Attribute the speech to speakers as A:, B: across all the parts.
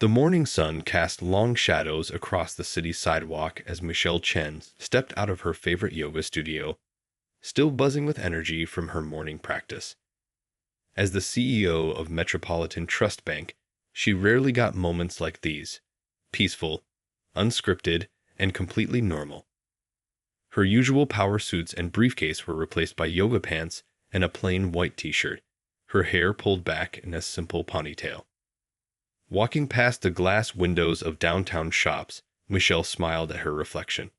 A: The morning sun cast long shadows across the city sidewalk as Michelle Chen stepped out of her favorite yoga studio, still buzzing with energy from her morning practice. As the CEO of Metropolitan Trust Bank, she rarely got moments like these, peaceful, unscripted, and completely normal. Her usual power suits and briefcase were replaced by yoga pants and a plain white t-shirt, her hair pulled back in a simple ponytail. Walking past the glass windows of downtown shops, Michelle smiled at her reflection.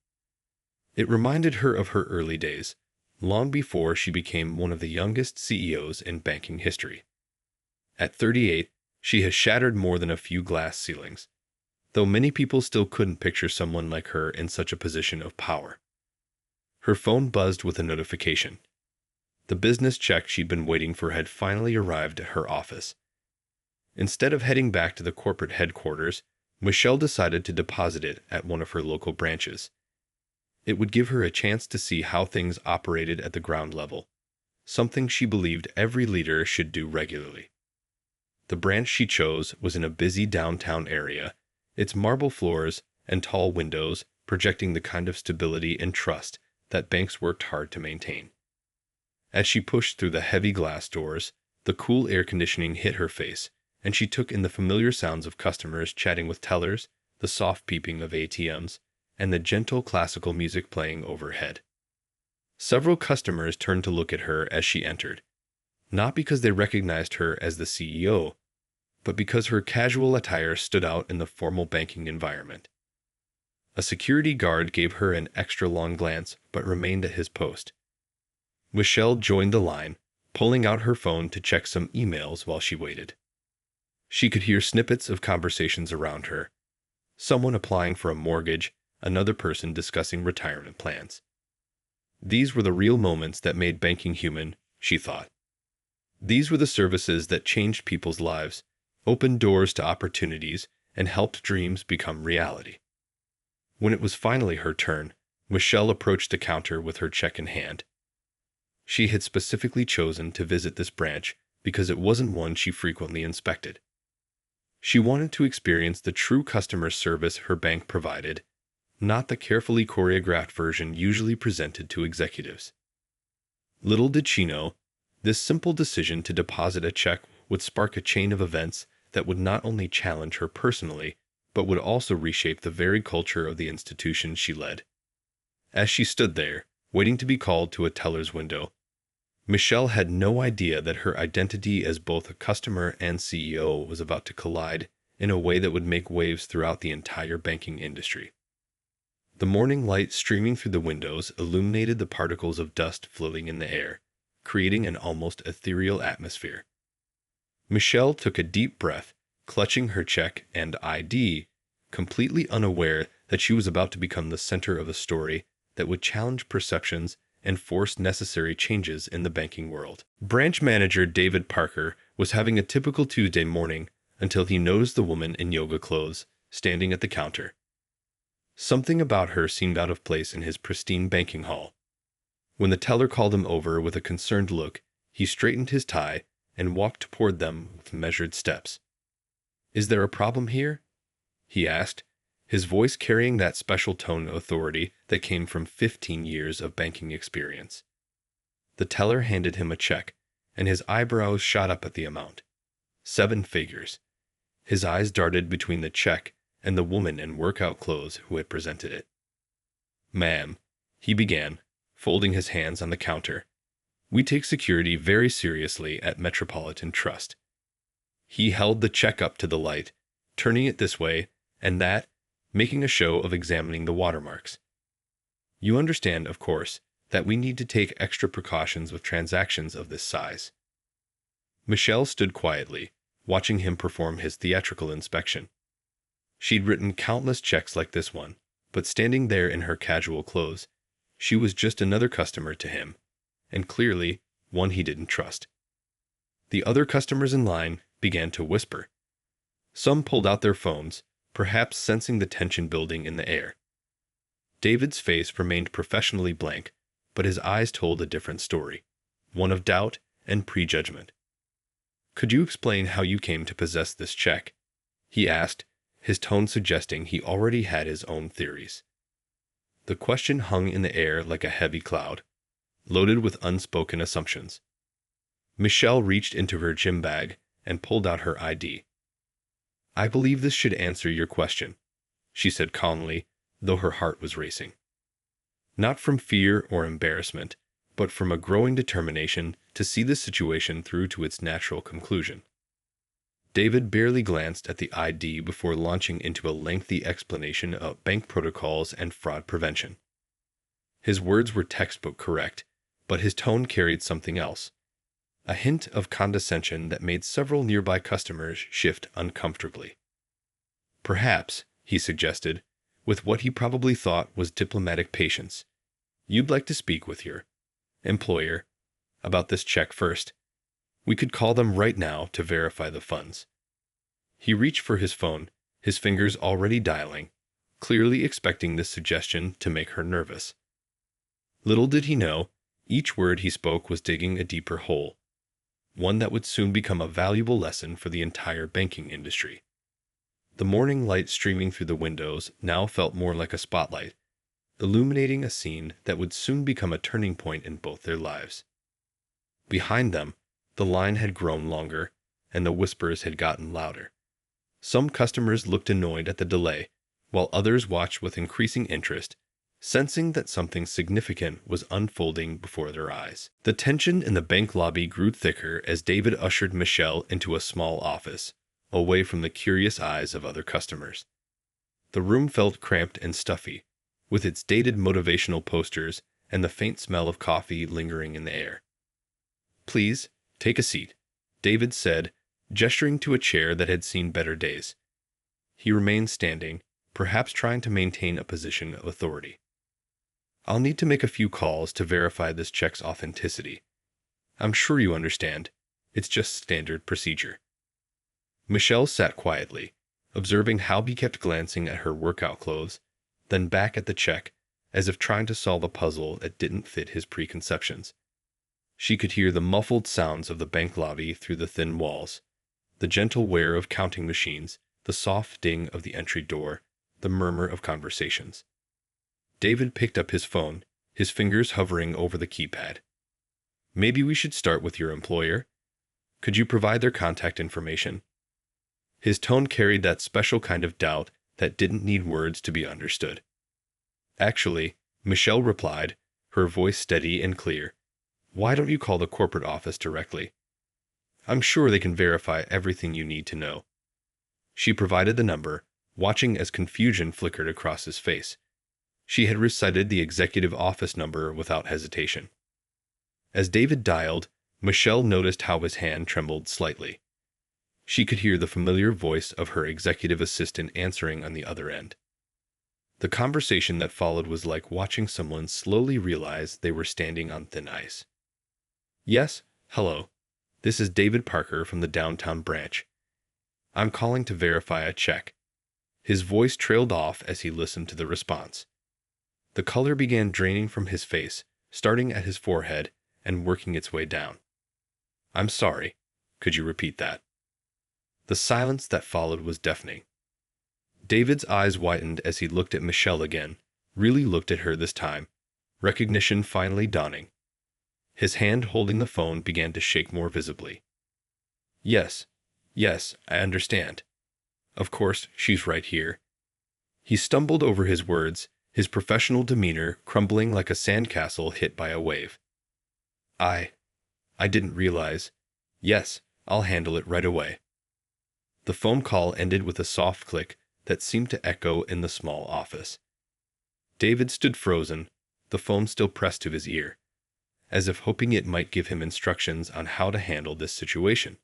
A: It reminded her of her early days, long before she became one of the youngest CEOs in banking history. At 38, she has shattered more than a few glass ceilings, though many people still couldn't picture someone like her in such a position of power. Her phone buzzed with a notification. The business check she'd been waiting for had finally arrived at her office. Instead of heading back to the corporate headquarters, Michelle decided to deposit it at one of her local branches. It would give her a chance to see how things operated at the ground level, something she believed every leader should do regularly. The branch she chose was in a busy downtown area, its marble floors and tall windows projecting the kind of stability and trust that banks worked hard to maintain. As she pushed through the heavy glass doors, the cool air conditioning hit her face, and she took in the familiar sounds of customers chatting with tellers, the soft beeping of ATMs, and the gentle classical music playing overhead. Several customers turned to look at her as she entered, not because they recognized her as the CEO, but because her casual attire stood out in the formal banking environment. A security guard gave her an extra long glance but remained at his post. Michelle joined the line, pulling out her phone to check some emails while she waited. She could hear snippets of conversations around her. Someone applying for a mortgage, another person discussing retirement plans. These were the real moments that made banking human, she thought. These were the services that changed people's lives, opened doors to opportunities, and helped dreams become reality. When it was finally her turn, Michelle approached the counter with her check in hand. She had specifically chosen to visit this branch because it wasn't one she frequently inspected. She wanted to experience the true customer service her bank provided, not the carefully choreographed version usually presented to executives. Little did she know, this simple decision to deposit a check would spark a chain of events that would not only challenge her personally, but would also reshape the very culture of the institution she led. As she stood there, waiting to be called to a teller's window, Michelle had no idea that her identity as both a customer and CEO was about to collide in a way that would make waves throughout the entire banking industry. The morning light streaming through the windows illuminated the particles of dust floating in the air, creating an almost ethereal atmosphere. Michelle took a deep breath, clutching her check and ID, completely unaware that she was about to become the center of a story that would challenge perceptions and force necessary changes in the banking world. Branch manager David Parker was having a typical Tuesday morning until he noticed the woman in yoga clothes standing at the counter. Something about her seemed out of place in his pristine banking hall. When the teller called him over with a concerned look, he straightened his tie and walked toward them with measured steps. "Is there a problem here?" he asked, his voice carrying that special tone of authority that came from 15 years of banking experience. The teller handed him a check, and his eyebrows shot up at the amount. 7 figures. His eyes darted between the check and the woman in workout clothes who had presented it. "Ma'am," he began, folding his hands on the counter, "we take security very seriously at Metropolitan Trust." He held the check up to the light, turning it this way and that, making a show of examining the watermarks. "You understand, of course, that we need to take extra precautions with transactions of this size." Michelle stood quietly, watching him perform his theatrical inspection. She'd written countless checks like this one, but standing there in her casual clothes, she was just another customer to him, and clearly one he didn't trust. The other customers in line began to whisper. Some pulled out their phones, perhaps sensing the tension building in the air. David's face remained professionally blank, but his eyes told a different story, one of doubt and prejudgment. "Could you explain how you came to possess this check?" he asked, his tone suggesting he already had his own theories. The question hung in the air like a heavy cloud, loaded with unspoken assumptions. Michelle reached into her gym bag and pulled out her ID. "I believe this should answer your question," she said calmly, though her heart was racing. Not from fear or embarrassment, but from a growing determination to see the situation through to its natural conclusion. David barely glanced at the ID before launching into a lengthy explanation of bank protocols and fraud prevention. His words were textbook correct, but his tone carried something else, a hint of condescension that made several nearby customers shift uncomfortably. "Perhaps," he suggested, with what he probably thought was diplomatic patience, "you'd like to speak with your employer about this check first. We could call them right now to verify the funds." He reached for his phone, his fingers already dialing, clearly expecting this suggestion to make her nervous. Little did he know, each word he spoke was digging a deeper hole, one that would soon become a valuable lesson for the entire banking industry. The morning light streaming through the windows now felt more like a spotlight, illuminating a scene that would soon become a turning point in both their lives. Behind them, the line had grown longer, and the whispers had gotten louder. Some customers looked annoyed at the delay, while others watched with increasing interest, sensing that something significant was unfolding before their eyes. The tension in the bank lobby grew thicker as David ushered Michelle into a small office, away from the curious eyes of other customers. The room felt cramped and stuffy, with its dated motivational posters and the faint smell of coffee lingering in the air. "Please, take a seat," David said, gesturing to a chair that had seen better days. He remained standing, perhaps trying to maintain a position of authority. "I'll need to make a few calls to verify this check's authenticity. I'm sure you understand. It's just standard procedure." Michelle sat quietly, observing how he kept glancing at her workout clothes, then back at the check, as if trying to solve a puzzle that didn't fit his preconceptions. She could hear the muffled sounds of the bank lobby through the thin walls, the gentle whir of counting machines, the soft ding of the entry door, the murmur of conversations. David picked up his phone, his fingers hovering over the keypad. "Maybe we should start with your employer? Could you provide their contact information?" His tone carried that special kind of doubt that didn't need words to be understood. "Actually," Michelle replied, her voice steady and clear, "why don't you call the corporate office directly? I'm sure they can verify everything you need to know." She provided the number, watching as confusion flickered across his face. She had recited the executive office number without hesitation. As David dialed, Michelle noticed how his hand trembled slightly. She could hear the familiar voice of her executive assistant answering on the other end. The conversation that followed was like watching someone slowly realize they were standing on thin ice. "Yes, hello. This is David Parker from the downtown branch. I'm calling to verify a check." His voice trailed off as he listened to the response. The color began draining from his face, starting at his forehead and working its way down. "I'm sorry. Could you repeat that?" The silence that followed was deafening. David's eyes widened as he looked at Michelle again, really looked at her this time, recognition finally dawning. His hand holding the phone began to shake more visibly. Yes, I understand. Of course, she's right here." He stumbled over his words, his professional demeanor crumbling like a sandcastle hit by a wave. I didn't realize. Yes, I'll handle it right away." The phone call ended with a soft click that seemed to echo in the small office. David stood frozen, the phone still pressed to his ear, as if hoping it might give him instructions on how to handle this situation.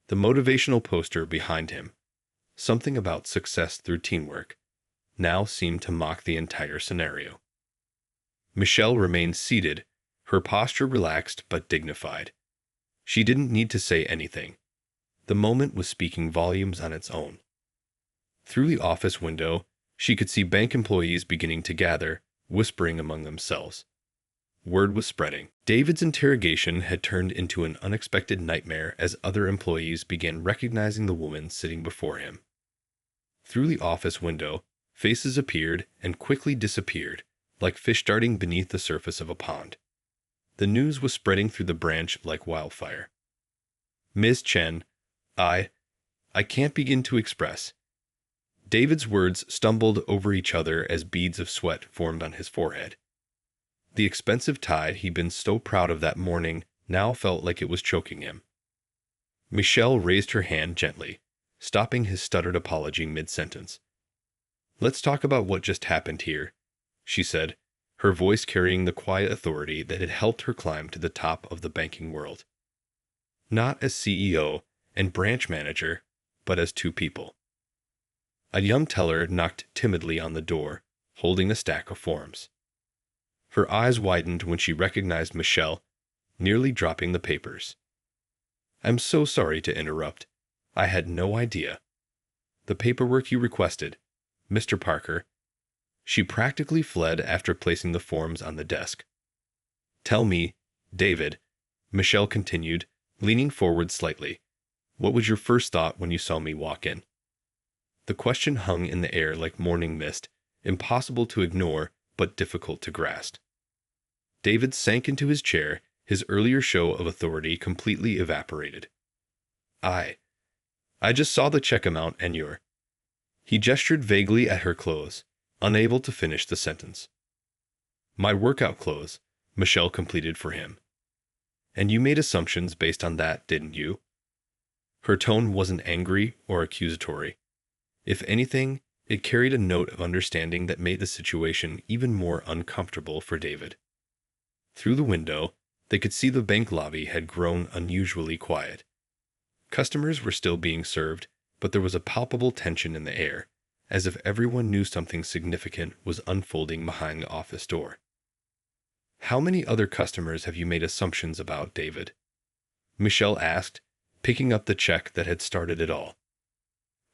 A: The motivational poster behind him, something about success through teamwork, now seemed to mock the entire scenario. Michelle remained seated, her posture relaxed but dignified. She didn't need to say anything. The moment was speaking volumes on its own. Through the office window, she could see bank employees beginning to gather, whispering among themselves. Word was spreading. David's interrogation had turned into an unexpected nightmare as other employees began recognizing the woman sitting before him. Through the office window, faces appeared and quickly disappeared, like fish darting beneath the surface of a pond. The news was spreading through the branch like wildfire. Ms. Chen, I can't begin to express. David's words stumbled over each other as beads of sweat formed on his forehead. The expensive tie he'd been so proud of that morning now felt like it was choking him. Michelle raised her hand gently, stopping his stuttered apology mid-sentence. "Let's talk about what just happened here," she said, her voice carrying the quiet authority that had helped her climb to the top of the banking world. Not as CEO and branch manager, but as two people. A young teller knocked timidly on the door, holding a stack of forms. Her eyes widened when she recognized Michelle, nearly dropping the papers. "I'm so sorry to interrupt. I had no idea. The paperwork you requested, Mr. Parker." She practically fled after placing the forms on the desk. "Tell me, David," Michelle continued, leaning forward slightly, "what was your first thought when you saw me walk in?" The question hung in the air like morning mist, impossible to ignore but difficult to grasp. David sank into his chair, his earlier show of authority completely evaporated. I just saw the check amount and your—" He gestured vaguely at her clothes, unable to finish the sentence. "My workout clothes," Michelle completed for him. "And you made assumptions based on that, didn't you?" Her tone wasn't angry or accusatory. If anything, it carried a note of understanding that made the situation even more uncomfortable for David. Through the window, they could see the bank lobby had grown unusually quiet. Customers were still being served, but there was a palpable tension in the air, as if everyone knew something significant was unfolding behind the office door. "How many other customers have you made assumptions about, David?" Michelle asked, picking up the check that had started it all.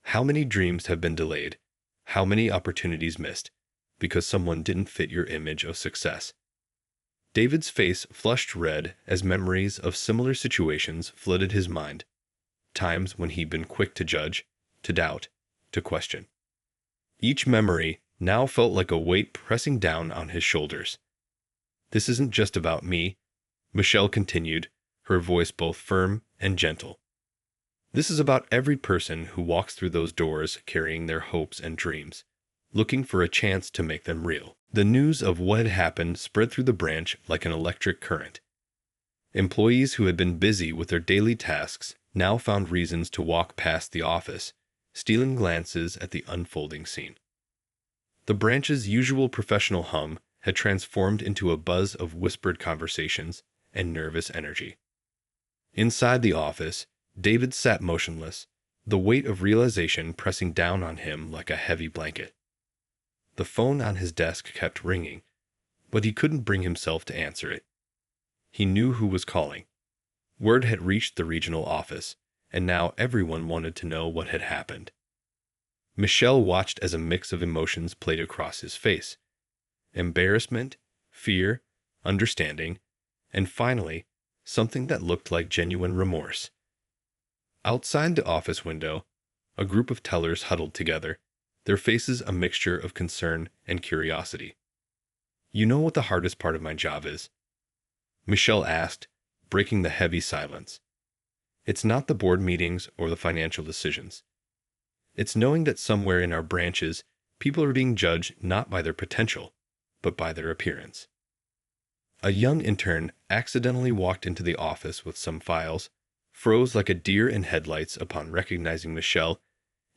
A: "How many dreams have been delayed? How many opportunities missed? Because someone didn't fit your image of success?" David's face flushed red as memories of similar situations flooded his mind. Times when he'd been quick to judge, to doubt, to question. Each memory now felt like a weight pressing down on his shoulders. "This isn't just about me," Michelle continued, her voice both firm and gentle. "This is about every person who walks through those doors carrying their hopes and dreams, looking for a chance to make them real." The news of what had happened spread through the branch like an electric current. Employees who had been busy with their daily tasks now found reasons to walk past the office, stealing glances at the unfolding scene. The branch's usual professional hum had transformed into a buzz of whispered conversations and nervous energy. Inside the office, David sat motionless, the weight of realization pressing down on him like a heavy blanket. The phone on his desk kept ringing, but he couldn't bring himself to answer it. He knew who was calling. Word had reached the regional office, and now everyone wanted to know what had happened. Michelle watched as a mix of emotions played across his face: embarrassment, fear, understanding, and finally, something that looked like genuine remorse. Outside the office window, a group of tellers huddled together, their faces a mixture of concern and curiosity. "You know what the hardest part of my job is?" Michelle asked, breaking the heavy silence. "It's not the board meetings or the financial decisions. It's knowing that somewhere in our branches, people are being judged not by their potential, but by their appearance." A young intern accidentally walked into the office with some files, froze like a deer in headlights upon recognizing Michelle,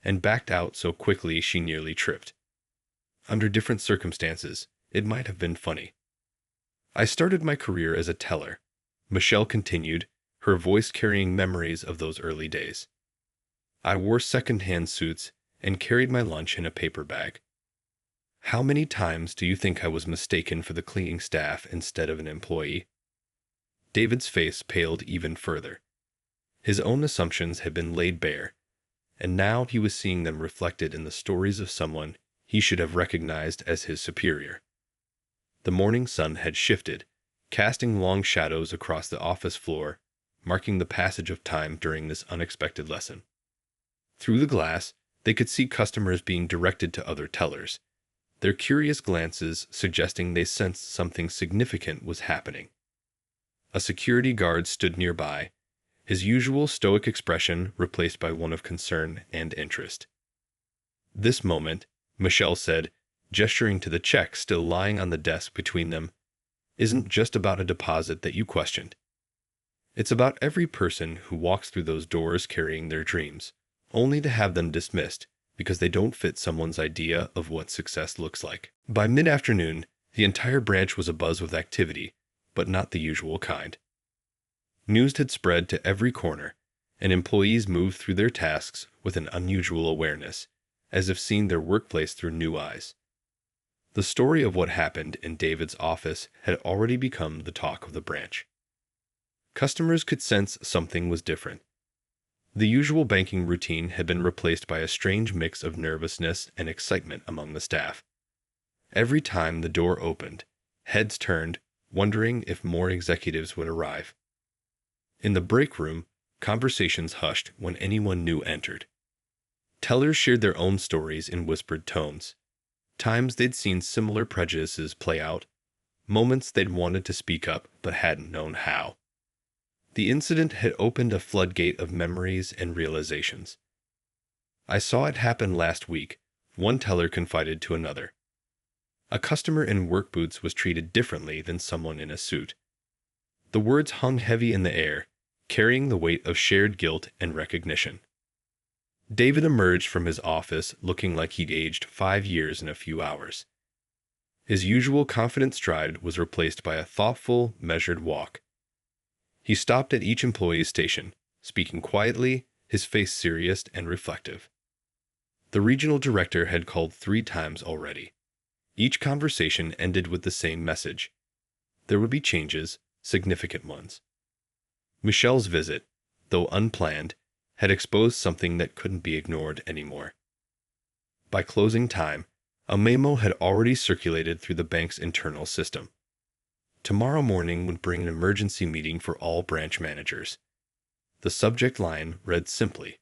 A: and backed out so quickly she nearly tripped. Under different circumstances, it might have been funny. "I started my career as a teller," Michelle continued, her voice carrying memories of those early days. "I wore second-hand suits and carried my lunch in a paper bag. How many times do you think I was mistaken for the cleaning staff instead of an employee?" David's face paled even further. His own assumptions had been laid bare, and now he was seeing them reflected in the stories of someone he should have recognized as his superior. The morning sun had shifted, casting long shadows across the office floor, marking the passage of time during this unexpected lesson. Through the glass, They could see customers being directed to other tellers, their curious glances suggesting they sensed something significant was happening. A security guard stood nearby, his usual stoic expression replaced by one of concern and interest. This moment, Michelle said, gesturing to the check still lying on the desk between them, isn't just about a deposit that you questioned. It's about every person who walks through those doors carrying their dreams, only to have them dismissed because they don't fit someone's idea of what success looks like. By mid-afternoon, the entire branch was abuzz with activity, but not the usual kind. News had spread to every corner, and employees moved through their tasks with an unusual awareness, as if seeing their workplace through new eyes. The story of what happened in David's office had already become the talk of the branch. Customers could sense something was different. The usual banking routine had been replaced by a strange mix of nervousness and excitement among the staff. Every time the door opened, heads turned, wondering if more executives would arrive. In the break room, conversations hushed when anyone new entered. Tellers shared their own stories in whispered tones, times they'd seen similar prejudices play out, moments they'd wanted to speak up but hadn't known how. The incident had opened a floodgate of memories and realizations. "I saw it happen last week," one teller confided to another. A customer in work boots was treated differently than someone in a suit. The words hung heavy in the air, carrying the weight of shared guilt and recognition. David emerged from his office looking like he'd aged 5 years in a few hours. His usual confident stride was replaced by a thoughtful, measured walk. He stopped at each employee's station, speaking quietly, his face serious and reflective. The regional director had called 3 times already. Each conversation ended with the same message. There would be changes, significant ones. Michelle's visit, though unplanned, had exposed something that couldn't be ignored anymore. By closing time, a memo had already circulated through the bank's internal system. Tomorrow morning would bring an emergency meeting for all branch managers. The subject line read simply,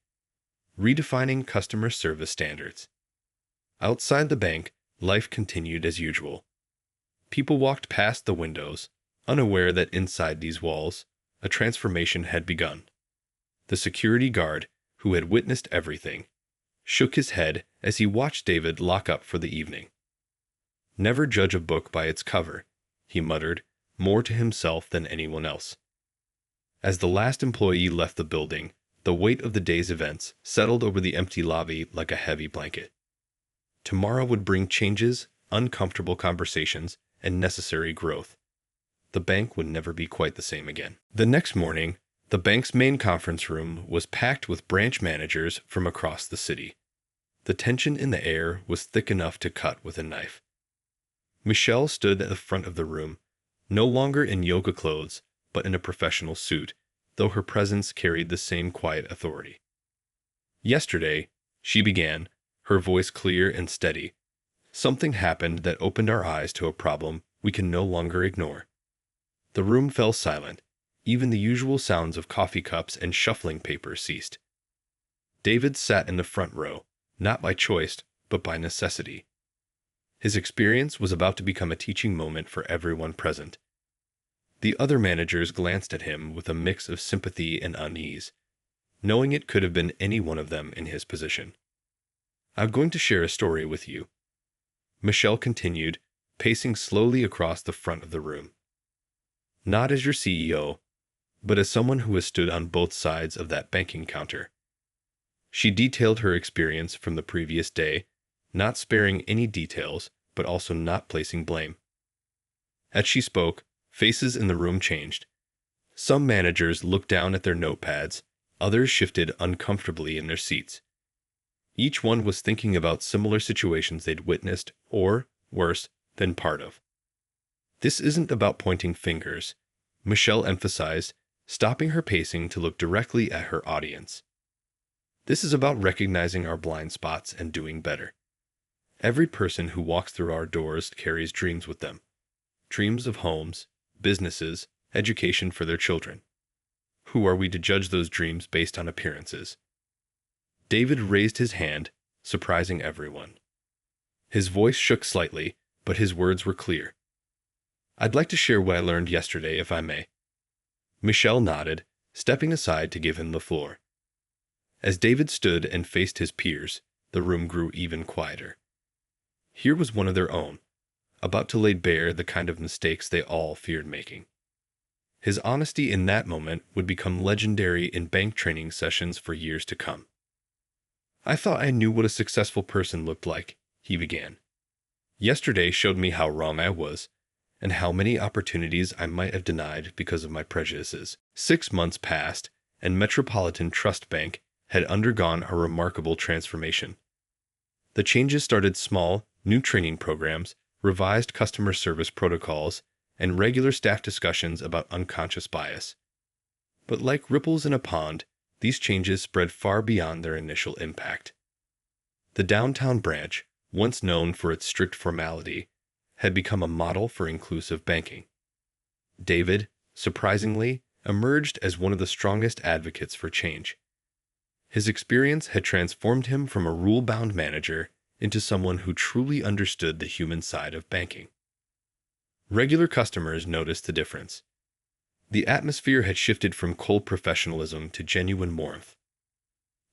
A: "Redefining Customer Service Standards." Outside the bank, life continued as usual. People walked past the windows, unaware that inside these walls, a transformation had begun. The security guard, who had witnessed everything, shook his head as he watched David lock up for the evening. "Never judge a book by its cover," he muttered, more to himself than anyone else. As the last employee left the building, the weight of the day's events settled over the empty lobby like a heavy blanket. Tomorrow would bring changes, uncomfortable conversations, and necessary growth. The bank would never be quite the same again. The next morning, the bank's main conference room was packed with branch managers from across the city. The tension in the air was thick enough to cut with a knife. Michelle stood at the front of the room, no longer in yoga clothes, but in a professional suit, though her presence carried the same quiet authority. "Yesterday," she began, her voice clear and steady, "something happened that opened our eyes to a problem we can no longer ignore." The room fell silent. Even the usual sounds of coffee cups and shuffling paper ceased. David sat in the front row, not by choice, but by necessity. His experience was about to become a teaching moment for everyone present. The other managers glanced at him with a mix of sympathy and unease, knowing it could have been any one of them in his position. "I'm going to share a story with you," Michelle continued, pacing slowly across the front of the room. "Not as your CEO, but as someone who has stood on both sides of that banking counter." She detailed her experience from the previous day, not sparing any details, but also not placing blame. As she spoke, faces in the room changed. Some managers looked down at their notepads, others shifted uncomfortably in their seats. Each one was thinking about similar situations they'd witnessed, or, worse, been part of. "This isn't about pointing fingers," Michelle emphasized, stopping her pacing to look directly at her audience. "This is about recognizing our blind spots and doing better. Every person who walks through our doors carries dreams with them. Dreams of homes, businesses, education for their children. Who are we to judge those dreams based on appearances?" David raised his hand, surprising everyone. His voice shook slightly, but his words were clear. "I'd like to share what I learned yesterday, if I may." Michelle nodded, stepping aside to give him the floor. As David stood and faced his peers, the room grew even quieter. Here was one of their own, about to lay bare the kind of mistakes they all feared making. His honesty in that moment would become legendary in bank training sessions for years to come. "I thought I knew what a successful person looked like," he began. "Yesterday showed me how wrong I was, and how many opportunities I might have denied because of my prejudices." 6 months passed, and Metropolitan Trust Bank had undergone a remarkable transformation. The changes started small, new training programs, revised customer service protocols, and regular staff discussions about unconscious bias. But like ripples in a pond, these changes spread far beyond their initial impact. The downtown branch, once known for its strict formality, had become a model for inclusive banking. David, surprisingly, emerged as one of the strongest advocates for change. His experience had transformed him from a rule-bound manager into someone who truly understood the human side of banking. Regular customers noticed the difference. The atmosphere had shifted from cold professionalism to genuine warmth.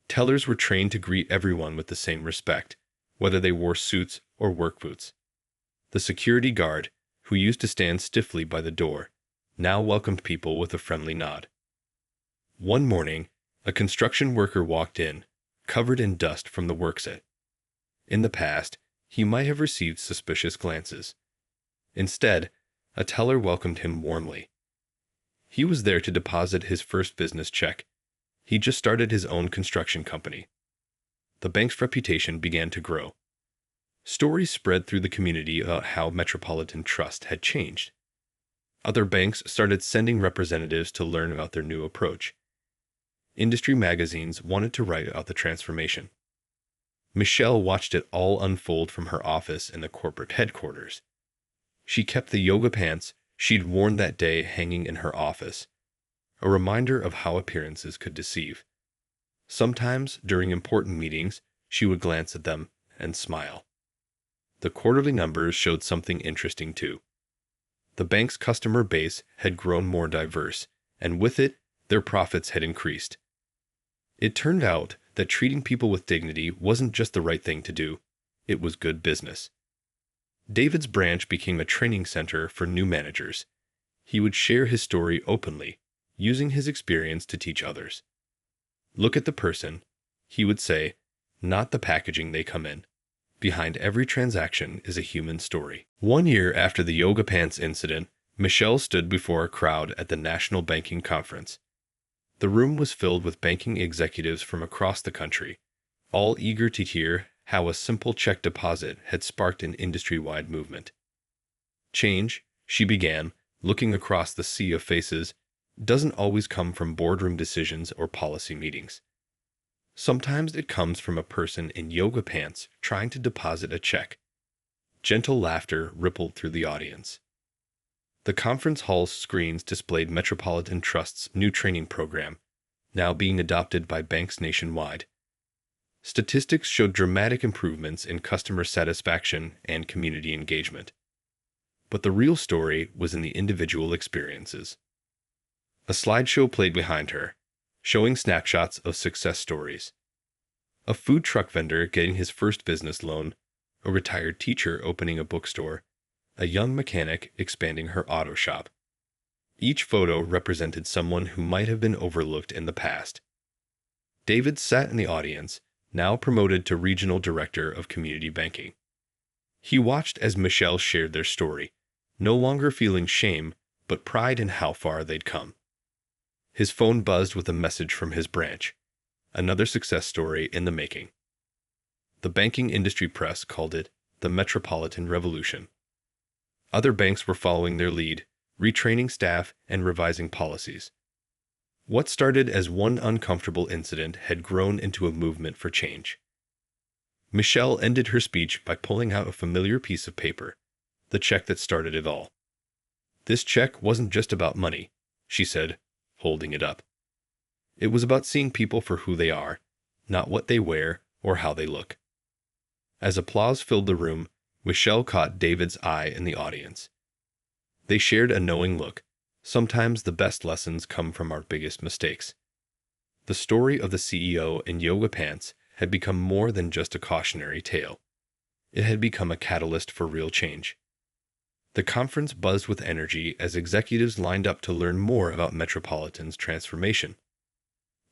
A: Tellers were trained to greet everyone with the same respect, whether they wore suits or work boots. The security guard, who used to stand stiffly by the door, now welcomed people with a friendly nod. One morning, a construction worker walked in, covered in dust from the worksite. In the past, he might have received suspicious glances. Instead, a teller welcomed him warmly. He was there to deposit his first business check. He just started his own construction company. The bank's reputation began to grow. Stories spread through the community about how Metropolitan Trust had changed. Other banks started sending representatives to learn about their new approach. Industry magazines wanted to write about the transformation. Michelle watched it all unfold from her office in the corporate headquarters. She kept the yoga pants she'd worn that day hanging in her office, a reminder of how appearances could deceive. Sometimes, during important meetings, she would glance at them and smile. The quarterly numbers showed something interesting too. The bank's customer base had grown more diverse, and with it, their profits had increased. It turned out that treating people with dignity wasn't just the right thing to do, it was good business. David's branch became a training center for new managers. He would share his story openly, using his experience to teach others. "Look at the person," he would say, "not the packaging they come in. Behind every transaction is a human story." 1 year after the yoga pants incident, Michelle stood before a crowd at the National Banking Conference. The room was filled with banking executives from across the country, all eager to hear how a simple check deposit had sparked an industry-wide movement. Change, she began, looking across the sea of faces, doesn't always come from boardroom decisions or policy meetings. Sometimes it comes from a person in yoga pants trying to deposit a check. Gentle laughter rippled through the audience. The conference hall's screens displayed Metropolitan Trust's new training program, now being adopted by banks nationwide. Statistics showed dramatic improvements in customer satisfaction and community engagement. But the real story was in the individual experiences. A slideshow played behind her, showing snapshots of success stories. A food truck vendor getting his first business loan, a retired teacher opening a bookstore, a young mechanic expanding her auto shop. Each photo represented someone who might have been overlooked in the past. David sat in the audience, now promoted to Regional Director of Community Banking. He watched as Michelle shared their story, no longer feeling shame, but pride in how far they'd come. His phone buzzed with a message from his branch, another success story in the making. The banking industry press called it the Metropolitan Revolution. Other banks were following their lead, retraining staff and revising policies. What started as one uncomfortable incident had grown into a movement for change. Michelle ended her speech by pulling out a familiar piece of paper, the check that started it all. "This check wasn't just about money," she said, holding it up. "It was about seeing people for who they are, not what they wear or how they look." As applause filled the room, Michelle caught David's eye in the audience. They shared a knowing look. Sometimes the best lessons come from our biggest mistakes. The story of the CEO in yoga pants had become more than just a cautionary tale. It had become a catalyst for real change. The conference buzzed with energy as executives lined up to learn more about Metropolitan's transformation.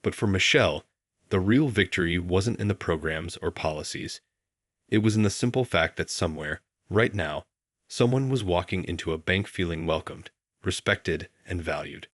A: But for Michelle, the real victory wasn't in the programs or policies. It was in the simple fact that somewhere, right now, someone was walking into a bank feeling welcomed, respected, and valued.